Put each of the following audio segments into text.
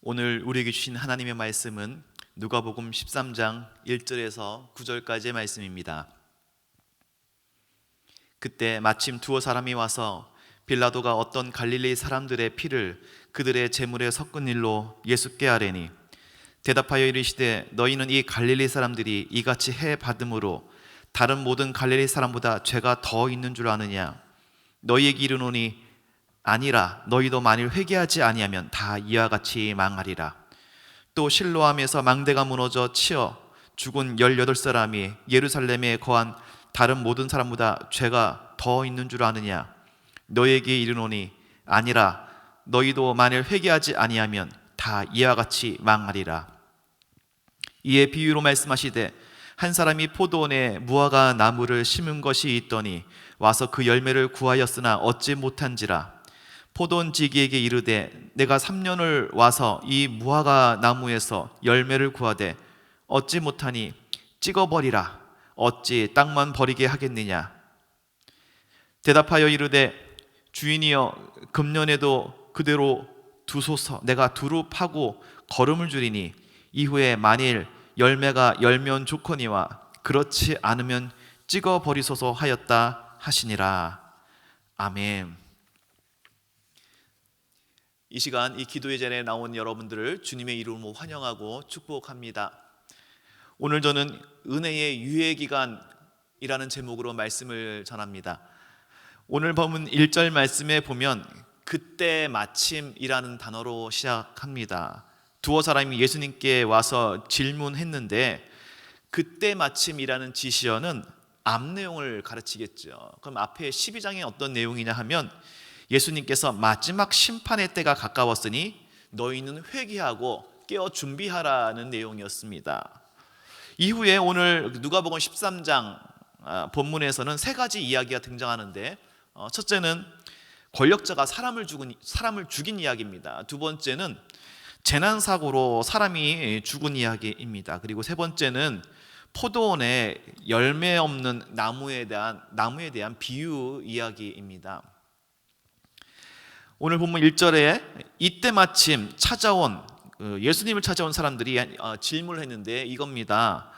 오늘 우리에게 주신 하나님의 말씀은 누가복음 13장 1절에서 9절까지의 말씀입니다. 그때 마침 두어 사람이 와서 빌라도가 어떤 갈릴리 사람들의 피를 그들의 제물에 섞은 일로 예수께 아뢰니, 대답하여 이르시되 너희는 이 갈릴리 사람들이 이같이 해 받음으로 다른 모든 갈릴리 사람보다 죄가 더 있는 줄 아느냐? 너희에게 이르노니 아니라 너희도 만일 회개하지 아니하면 다 이와 같이 망하리라. 또 실로암에서 망대가 무너져 치어 죽은 18사람이 예루살렘에 거한 다른 모든 사람보다 죄가 더 있는 줄 아느냐? 너희에게 이르노니 아니라 너희도 만일 회개하지 아니하면 다 이와 같이 망하리라. 이에 비유로 말씀하시되 한 사람이 포도원에 무화과 나무를 심은 것이 있더니 와서 그 열매를 구하였으나 얻지 못한지라. 포도원 지기에게 이르되 내가 3년을 와서 이 무화과 나무에서 열매를 구하되 얻지 못하니 찍어버리라. 어찌 땅만 버리게 하겠느냐? 대답하여 이르되 주인이여, 금년에도 그대로 두소서. 내가 두루 파고 거름을 주리니 이후에 만일 열매가 열면 좋거니와 그렇지 않으면 찍어버리소서 하였다 하시니라. 아멘. 이 시간 이 기도의 자리에 나온 여러분들을 주님의 이름으로 환영하고 축복합니다. 오늘 저는 은혜의 유예기간이라는 제목으로 말씀을 전합니다. 오늘 본문 1절 말씀에 보면 그때 마침이라는 단어로 시작합니다. 두어 사람이 예수님께 와서 질문했는데 그때 마침이라는 지시어는 앞 내용을 가르치겠죠. 그럼 앞에 12장에 어떤 내용이냐 하면 예수님께서 마지막 심판의 때가 가까웠으니 너희는 회개하고 깨어 준비하라는 내용이었습니다. 이후에 오늘 누가복음 13장 본문에서는 세 가지 이야기가 등장하는데, 첫째는 권력자가 사람을 죽인 이야기입니다. 두 번째는 재난사고로 사람이 죽은 이야기입니다. 그리고 세 번째는 포도원에 열매 없는 나무에 대한 비유 이야기입니다. 오늘 본문 1절에 이때 마침 예수님을 찾아온 사람들이 질문을 했는데 이겁니다.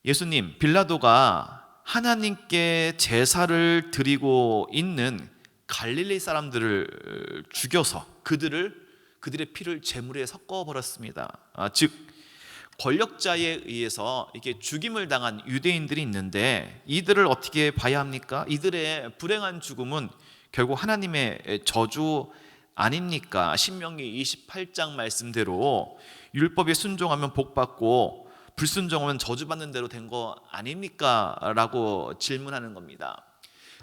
예수님, 빌라도가 하나님께 제사를 드리고 있는 갈릴리 사람들을 죽여서 그들의 피를 제물에 섞어버렸습니다. 즉 권력자에 의해서 이렇게 죽임을 당한 유대인들이 있는데 이들을 어떻게 봐야 합니까? 이들의 불행한 죽음은 결국 하나님의 저주 아닙니까? 신명기 28장 말씀대로 율법에 순종하면 복받고 불순종하면 저주받는 대로 된 거 아닙니까? 라고 질문하는 겁니다.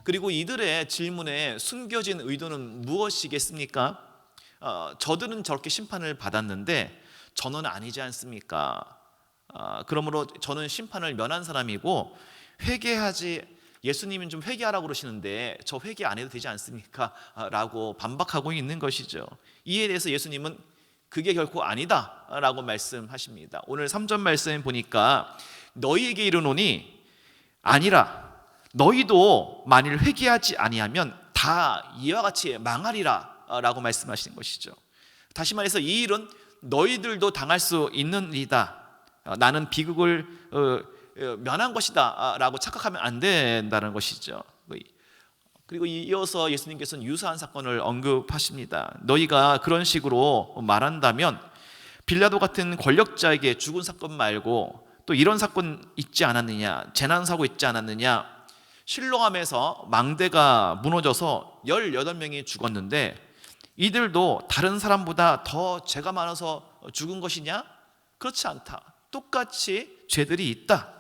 그리고 이들의 질문에 숨겨진 의도는 무엇이겠습니까? 저들은 저렇게 심판을 받았는데 저는 아니지 않습니까? 그러므로 저는 심판을 면한 사람이고 예수님은 좀 회개하라고 그러시는데 저 회개 안 해도 되지 않습니까? 라고 반박하고 있는 것이죠. 이에 대해서 예수님은 그게 결코 아니다 라고 말씀하십니다. 오늘 3절 말씀에 보니까 너희에게 이르노니 아니라 너희도 만일 회개하지 아니하면 다 이와 같이 망하리라 라고 말씀하시는 것이죠. 다시 말해서 이 일은 너희들도 당할 수 있는 일이다. 나는 비극을 면한 것이다 라고 착각하면 안 된다는 것이죠. 그리고 이어서 예수님께서는 유사한 사건을 언급하십니다. 너희가 그런 식으로 말한다면 빌라도 같은 권력자에게 죽은 사건 말고 또 이런 사건 있지 않았느냐, 재난사고 있지 않았느냐, 실로암에서 망대가 무너져서 18명이 죽었는데 이들도 다른 사람보다 더 죄가 많아서 죽은 것이냐? 그렇지 않다. 똑같이 죄들이 있다.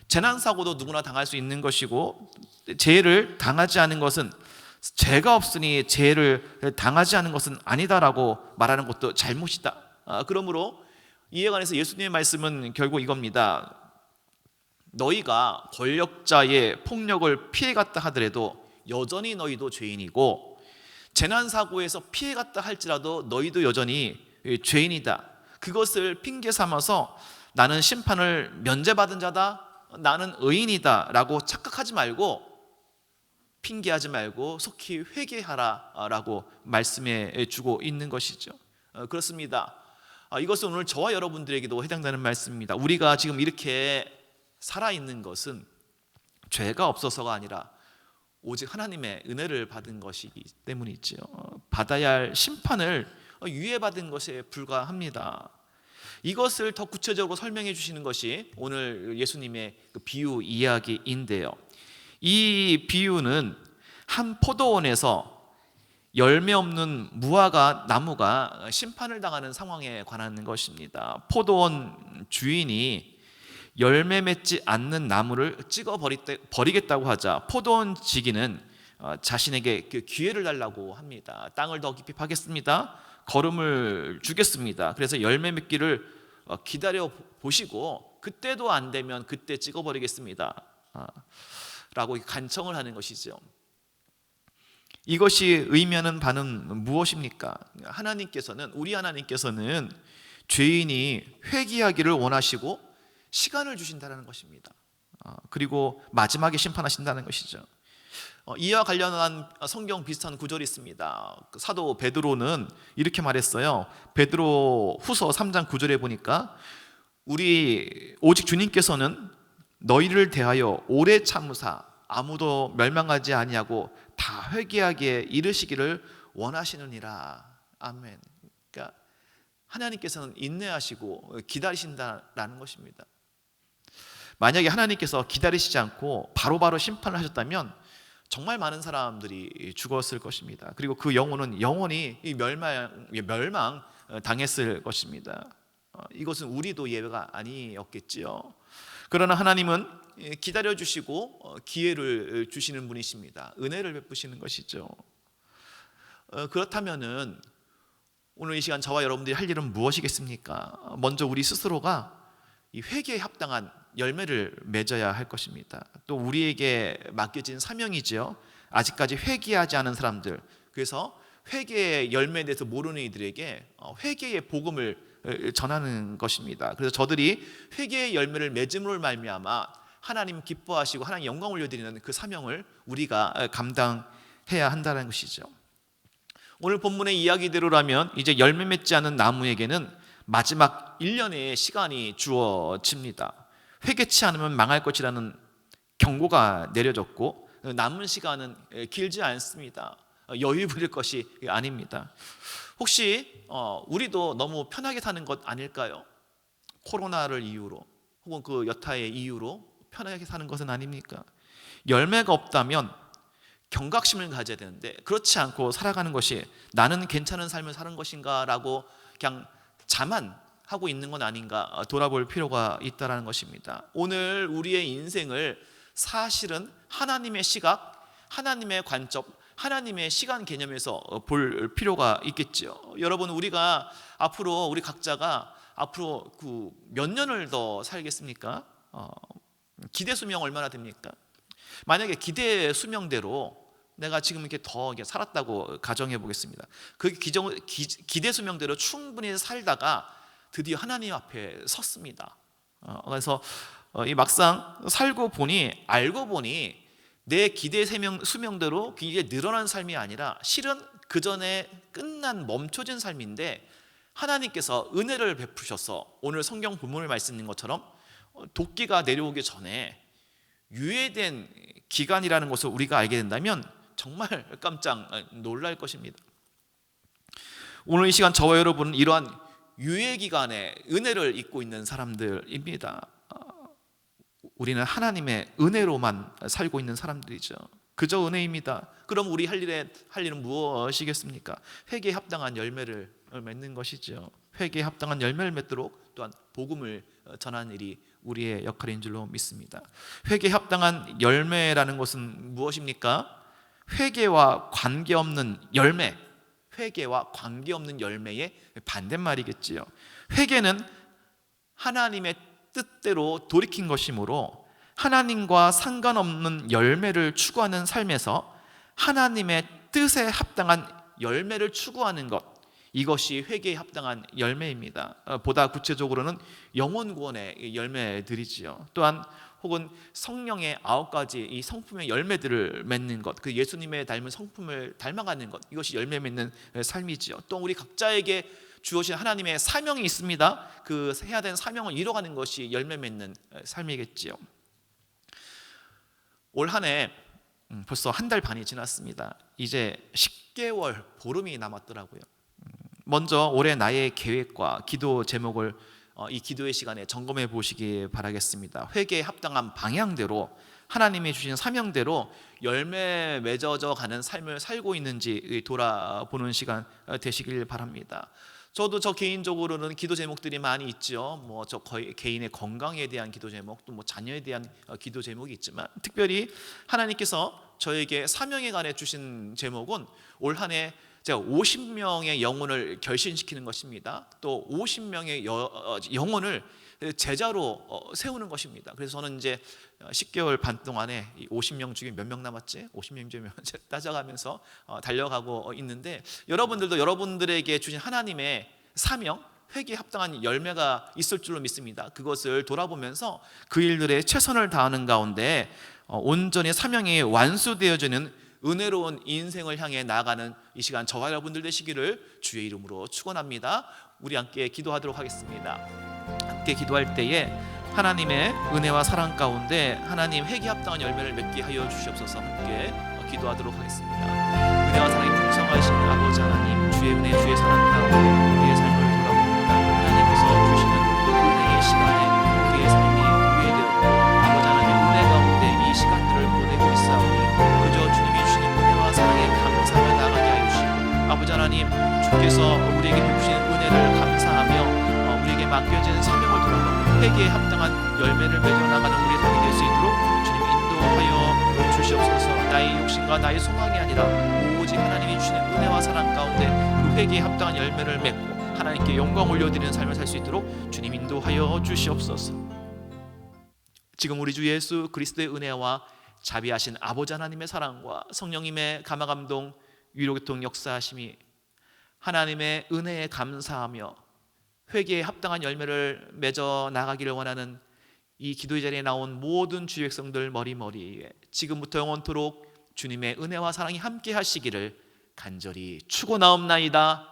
재난사고도 누구나 당할 수 있는 것이고 죄를 당하지 않은 것은 죄가 없으니 죄를 당하지 않은 것은 아니다라고 말하는 것도 잘못이다. 그러므로 이에 관해서 예수님의 말씀은 결국 이겁니다. 너희가 권력자의 폭력을 피해갔다 하더라도 여전히 너희도 죄인이고 재난사고에서 피해갔다 할지라도 너희도 여전히 죄인이다. 그것을 핑계 삼아서 나는 심판을 면제받은 자다, 나는 의인이다 라고 착각하지 말고 핑계하지 말고 속히 회개하라 라고 말씀해 주고 있는 것이죠. 그렇습니다. 이것은 오늘 저와 여러분들에게도 해당되는 말씀입니다. 우리가 지금 이렇게 살아있는 것은 죄가 없어서가 아니라 오직 하나님의 은혜를 받은 것이기 때문이죠. 받아야 할 심판을 유예받은 것에 불과합니다. 이것을 더 구체적으로 설명해 주시는 것이 오늘 예수님의 그 비유 이야기인데요. 이 비유는 한 포도원에서 열매 없는 무화과 나무가 심판을 당하는 상황에 관한 것입니다. 포도원 주인이 열매 맺지 않는 나무를 찍어 버리겠다고 하자 포도원 지기는 자신에게 그 기회를 달라고 합니다. 땅을 더 깊이 파겠습니다. 거름을 주겠습니다. 그래서 열매 맺기를 기다려 보시고 그때도 안 되면 그때 찍어 버리겠습니다. 라고 간청을 하는 것이죠. 이것이 의미하는 바는 무엇입니까? 우리 하나님께서는 죄인이 회개하기를 원하시고 시간을 주신다는 것입니다. 그리고 마지막에 심판하신다는 것이죠. 이와 관련한 성경 비슷한 구절이 있습니다. 사도 베드로는 이렇게 말했어요. 베드로 후서 3장 9절에 보니까 오직 주님께서는 너희를 대하여 오래 참으사 아무도 멸망하지 아니하고 다 회개하기에 이르시기를 원하시느니라. 아멘. 그러니까 하나님께서는 인내하시고 기다리신다라는 것입니다. 만약에 하나님께서 기다리시지 않고 바로바로 심판을 하셨다면 정말 많은 사람들이 죽었을 것입니다. 그리고 그 영혼은 영원히 멸망 당했을 것입니다. 이것은 우리도 예외가 아니었겠지요. 그러나 하나님은 기다려주시고 기회를 주시는 분이십니다. 은혜를 베푸시는 것이죠. 그렇다면은 오늘 이 시간 저와 여러분들이 할 일은 무엇이겠습니까? 먼저 우리 스스로가 이 회개에 합당한 열매를 맺어야 할 것입니다. 또 우리에게 맡겨진 사명이죠. 아직까지 회개하지 않은 사람들, 그래서 회개의 열매에 대해서 모르는 이들에게 회개의 복음을 전하는 것입니다. 그래서 저들이 회개의 열매를 맺음으로 말미암아 하나님 기뻐하시고 하나님 영광 올려드리는 그 사명을 우리가 감당해야 한다는 것이죠. 오늘 본문의 이야기대로라면 이제 열매 맺지 않은 나무에게는 마지막 1년의 시간이 주어집니다. 회개치 않으면 망할 것이라는 경고가 내려졌고 남은 시간은 길지 않습니다. 여유 부릴 것이 아닙니다. 혹시 우리도 너무 편하게 사는 것 아닐까요? 코로나를 이유로 혹은 그 여타의 이유로 편하게 사는 것은 아닙니까? 열매가 없다면 경각심을 가져야 되는데 그렇지 않고 살아가는 것이 나는 괜찮은 삶을 사는 것인가 라고 그냥 자만하고 있는 건 아닌가 돌아볼 필요가 있다는 것입니다. 오늘 우리의 인생을 사실은 하나님의 시각, 하나님의 관점, 하나님의 시간 개념에서 볼 필요가 있겠죠. 여러분, 우리가 앞으로 우리 각자가 앞으로 몇 년을 더 살겠습니까? 기대 수명 얼마나 됩니까? 만약에 기대 수명대로 내가 지금 이렇게 더 살았다고 가정해 보겠습니다. 그 기대 수명대로 충분히 살다가 드디어 하나님 앞에 섰습니다. 그래서 이 막상 살고 보니 알고 보니 내 기대 수명대로 굉장히 늘어난 삶이 아니라 실은 그 전에 끝난 멈춰진 삶인데 하나님께서 은혜를 베푸셔서 오늘 성경 본문을 말씀인 것처럼 도끼가 내려오기 전에 유예된 기간이라는 것을 우리가 알게 된다면 정말 깜짝 놀랄 것입니다. 오늘 이 시간 저와 여러분은 이러한 유예 기간에 은혜를 입고 있는 사람들입니다. 우리는 하나님의 은혜로만 살고 있는 사람들이죠. 그저 은혜입니다. 그럼 우리 할 일은 무엇이겠습니까? 회개에 합당한 열매를 맺는 것이죠. 회개에 합당한 열매를 맺도록 또한 복음을 전하는 일이 우리의 역할인 줄로 믿습니다. 회개에 합당한 열매라는 것은 무엇입니까? 회개와 관계없는 열매, 회개와 관계없는 열매의 반대말이겠지요. 회개는 하나님의 뜻대로 돌이킨 것이므로 하나님과 상관없는 열매를 추구하는 삶에서 하나님의 뜻에 합당한 열매를 추구하는 것, 이것이 회개에 합당한 열매입니다. 보다 구체적으로는 영혼 구원의 열매들이지요. 또한 혹은 성령의 9가지 이 성품의 열매들을 맺는 것, 그 예수님의 닮은 성품을 닮아가는 것, 이것이 열매 맺는 삶이지요. 또 우리 각자에게 주어진 하나님의 사명이 있습니다. 그 해야 되는 사명을 이뤄가는 것이 열매 맺는 삶이겠지요. 올 한 해 벌써 한 달 반이 지났습니다. 이제 10개월 보름이 남았더라고요. 먼저 올해 나의 계획과 기도 제목을 이 기도의 시간에 점검해 보시기 바라겠습니다. 회개에 합당한 방향대로 하나님이 주신 사명대로 열매 맺어져 가는 삶을 살고 있는지 돌아보는 시간 되시길 바랍니다. 저도 저 개인적으로는 기도 제목들이 많이 있죠. 뭐 저 개인의 건강에 대한 기도 제목, 또 뭐 자녀에 대한 기도 제목이 있지만, 특별히 하나님께서 저에게 사명에 관해 주신 제목은 올 한 해 제가 50명의 영혼을 결신시키는 것입니다. 또 50명의 영혼을 제자로 세우는 것입니다. 그래서 저는 이제 10개월 반 동안에 50명 중에 몇 명 남았지? 50명 중에 따져가면서 달려가고 있는데, 여러분들도 여러분들에게 주신 하나님의 사명, 회개에 합당한 열매가 있을 줄로 믿습니다. 그것을 돌아보면서 그 일들에 최선을 다하는 가운데 온전히 사명이 완수되어지는 은혜로운 인생을 향해 나아가는 이 시간 저와 여러분들 되시기를 주의 이름으로 축원합니다. 우리 함께 기도하도록 하겠습니다. 함께 기도할 때에 하나님의 은혜와 사랑 가운데 하나님 회개에 합당한 열매를 맺게 하여 주시옵소서. 함께 기도하도록 하겠습니다. 은혜와 사랑이 풍성하신 아버지 하나님, 주의 은혜, 주의 사랑 가운데 우리의 삶을 돌아봅니다. 하나님께서 주시는 은혜의 시간에 우리의 삶이 후회되었고, 아버지 하나님의 은혜 가운데 이 시간들을 보내고 있사오니 그저 주님이 주시는 은혜와 사랑에 감사하며 나가게 하여 주시고, 아버지 하나님, 주께서 우리에게 베푸신 은혜를 감사하며 우리에게 맡겨진 사명을 돌아보고 회개에 합당한 열매를 맺어나가는 우리의 삶이 될 수 있도록 주님 인도하여 주시옵소서. 나의 욕심과 나의 소망이 아니라 오직 하나님이 주시는 은혜와 사랑 가운데 그 회개에 합당한 열매를 맺고 하나님께 영광 올려드리는 삶을 살 수 있도록 주님 인도하여 주시옵소서. 지금 우리 주 예수 그리스도의 은혜와 자비하신 아버지 하나님의 사랑과 성령님의 감화감동 위로교통 역사하심이 하나님의 은혜에 감사하며 회개에 합당한 열매를 맺어 나가기를 원하는 이 기도의 자리에 나온 모든 주의 백성들 머리머리에 지금부터 영원토록 주님의 은혜와 사랑이 함께 하시기를 간절히 축원하옵나이다.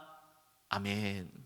아멘.